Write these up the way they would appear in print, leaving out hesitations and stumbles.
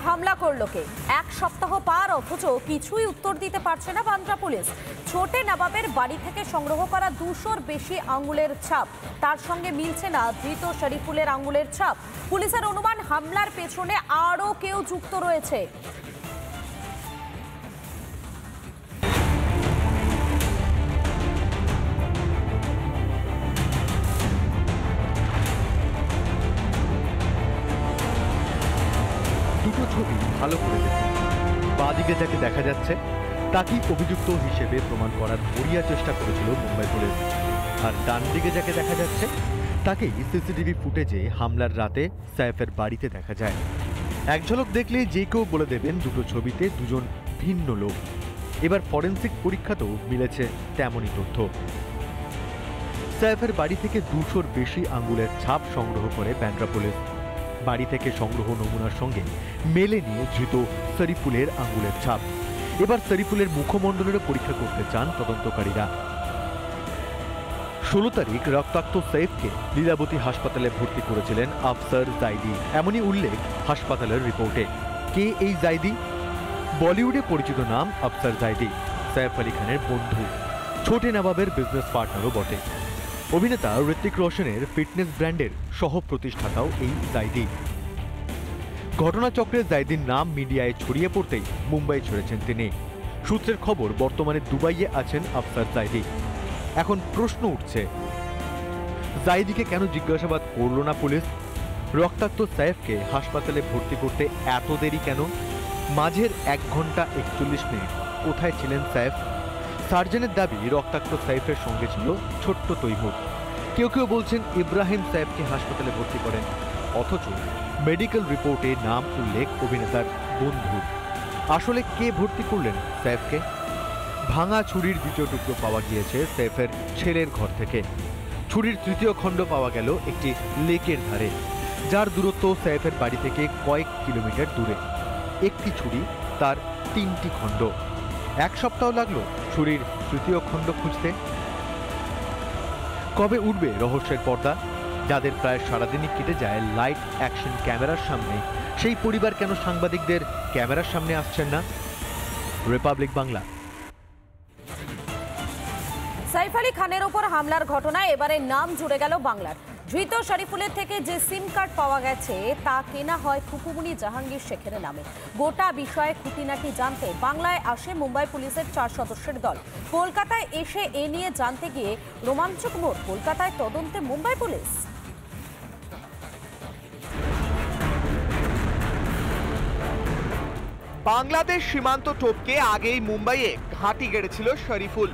হামলা করলো কে? এক সপ্তাহ পার অথচ কিছুই উত্তর দিতে পারছে না বান্দ্রা পুলিশ। ছোটে নবাবের বাড়ি থেকে সংগ্রহ করা 200-র বেশি আঙ্গুলের ছাপ, তার সঙ্গে মিলছে না ধৃত শরীফুলের আঙ্গুলের ছাপ। পুলিশের অনুমান হামলার পেছনে আরও কেউ যুক্ত রয়েছে। দুটো ছবি ভালো করে দেখুন। বাঁদিকে যাকে দেখা যাচ্ছে তাকেই অভিযুক্ত হিসেবে প্রমাণ করার মরিয়া চেষ্টা করেছিল মুম্বাই পুলিশ, আর ডান দিকে যাকে দেখা যাচ্ছে তাকেই সিসিটিভি ফুটেজে হামলার রাতে সাইফের বাড়িতে দেখা যায়। এক ঝলক দেখলে যে কেউ বলে দেবেন দুটো ছবিতে দুজন ভিন্ন লোক। এবার ফরেন্সিক পরীক্ষাতেও মিলেছে তেমনই তথ্য। সাইফের বাড়ি থেকে 200-র বেশি আঙ্গুলের ছাপ সংগ্রহ করে বান্দ্রা পুলিশ। বাড়ি থেকে সংগ্রহ নমুনার সঙ্গে মেলে নিয়ে ধৃত শরীফুলের আঙ্গুলের ছাপ। এবার শরীফুলের মুখমণ্ডলেরও পরীক্ষা করতে চান তদন্তকারীরা। 16 তারিখ রক্তাক্ত সাইফকে লীলাবতী হাসপাতালে ভর্তি করেছিলেন আফসার জাইদি, এমনই উল্লেখ হাসপাতালের রিপোর্টে। কে এই জাইদি? বলিউডে পরিচিত নাম আফসার জাইদি, সাইফ আলী খানের বন্ধু, ছোটে নবাবের বিজনেস পার্টনারও বটে। অভিনেতা ঋত্বিক রোশনের ফিটনেস ব্র্যান্ডের সহ প্রতিষ্ঠাতাও এই জাইদি। ঘটনাচক্রে জাইদির নাম মিডিয়ায় ছড়িয়ে পড়তেই মুম্বাই ছেড়েছেন তিনি। সূত্রের খবর, বর্তমানে দুবাইয়ে আছেন আফসার জাইদি। এখন প্রশ্ন উঠছে, জাইদিকে কেন জিজ্ঞাসাবাদ করল না পুলিশ? রক্তাক্ত সাইফকে হাসপাতালে ভর্তি করতে এত দেরি কেন? মাঝের 1 ঘন্টা 41 মিনিট কোথায় ছিলেন সাইফ? সার্জনের দাবি রক্তাক্ত সাইফের সঙ্গে ছিল ছোট্ট তৈমুর। কেউ কেউ বলছেন ইব্রাহিম সাইফকে হাসপাতালে ভর্তি করেন, অথচ মেডিকেল রিপোর্টে নাম উল্লেখ অভিনেতার বন্ধু। আসলে কে ভর্তি করলেন সাইফকে? ভাঙা ছুরির 2টো টুকরো পাওয়া গিয়েছে সাইফের ছেলের ঘর থেকে। ছুরির 3য় খণ্ড পাওয়া গেল একটি লেকের ধারে, যার দূরত্ব সাইফের বাড়ি থেকে কয়েক কিলোমিটার দূরে। একটি ছুরি, তার 3টি খণ্ড। 1 সপ্তাহ লাগলো ছুরির 3য় খণ্ড খুঁজতে। কবে উঠবে রহস্যের পর্দা? যাদের প্রায় সারাদিনই কেটে যায় লাইট অ্যাকশন ক্যামেরার সামনে, সেই পরিবার কেন সাংবাদিকদের ক্যামেরার সামনে আসছেন না? রিপাবলিক বাংলা। সাইফ আলী খানের ওপর হামলার ঘটনায় এবারে নাম জুড়ে গেল বাংলার। ধৃত শরীফুলের থেকে যে সিম কার্ড পাওয়া গেছে তা কেনা হয় খুকুমনি জাহাঙ্গীর শেখের নামে। গোটা বিষয়ে খুঁটিনাটি জানতে বাংলায় আসে মুম্বাই পুলিশের 4 সদস্যের দল। কলকাতায় এসে এ নিয়ে জানতে গিয়ে রোমাঞ্চক মোড়, কলকাতায় তদন্তে মুম্বাই পুলিশ। বাংলাদেশ সীমান্ত টপকে আগেই মুম্বাইয়ে ঘাঁটি গেড়েছিল শরীফুল।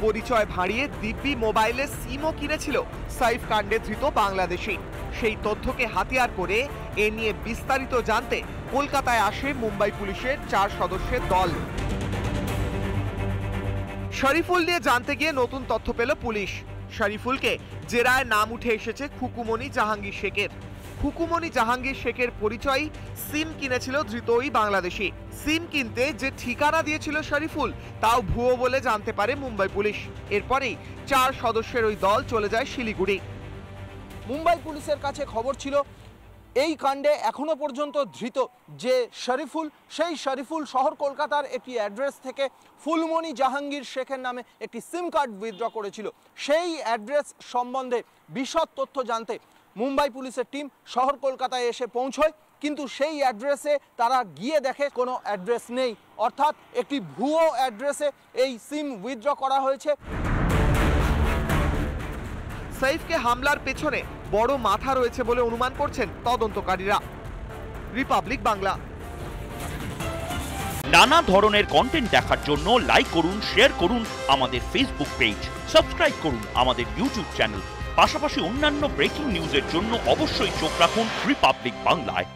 পরিচয় ভাঁড়িয়ে দিব্যি মোবাইলে সিমও কিনেছিল সাইফ কাণ্ডে ধৃত বাংলাদেশি। সেই তথ্যকে হাতিয়ার করে এ নিয়ে বিস্তারিত জানতে কলকাতায় আসে মুম্বাই পুলিশের 4 সদস্যের দল। শরীফুল নিয়ে জানতে গিয়ে নতুন তথ্য পেল পুলিশ। শরীফুলকে জেরায় নাম উঠে এসেছে খুকুমনি জাহাঙ্গীর শেখের। খুকুমনি জাহাঙ্গীর শেখের পরিচয় সিম কিনেছিল ধৃত ওই বাংলাদেশি। সিম কিনতে যে ঠিকানা দিয়েছিল শরীফুল তাও ভুয়ো বলে জানতে পারে মুম্বাই পুলিশ। এরপরেই 4 সদস্যের ওই দল চলে যায় শিলিগুড়ি। মুম্বাই পুলিশের কাছে খবর ছিল এই কাণ্ডে এখনো পর্যন্ত ধৃত যে শরীফুল, সেই শরীফুল শহর কলকাতার একটি অ্যাড্রেস থেকে ফুলমণি জাহাঙ্গীর শেখের নামে একটি সিম কার্ড উইথড্র করেছিল। সেই অ্যাড্রেস সম্বন্ধে বিশদ তথ্য জানতে মুম্বাই পুলিশের টিম শহর কলকাতায় এসে পৌঁছয়, কিন্তু সেই অ্যাড্রেসে তারা গিয়ে দেখে কোনো অ্যাড্রেস নেই, অর্থাৎ একটি ভুয়ো অ্যাড্রেসে এই সিম উইথড্র করা হয়েছে। সাইফকে হামলার পেছনে বড় মাথা রয়েছে বলে অনুমান করছেন তদন্তকারীরা। রিপাবলিক বাংলা। নানা ধরনের কন্টেন্ট দেখার জন্য লাইক করুন, শেয়ার করুন আমাদের ফেসবুক পেজ, সাবস্ক্রাইব করুন আমাদের ইউটিউব চ্যানেল। পাশাপাশি অন্যান্য ব্রেকিং নিউজের জন্য অবশ্যই চোখ রাখুন রিপাবলিক বাংলায়।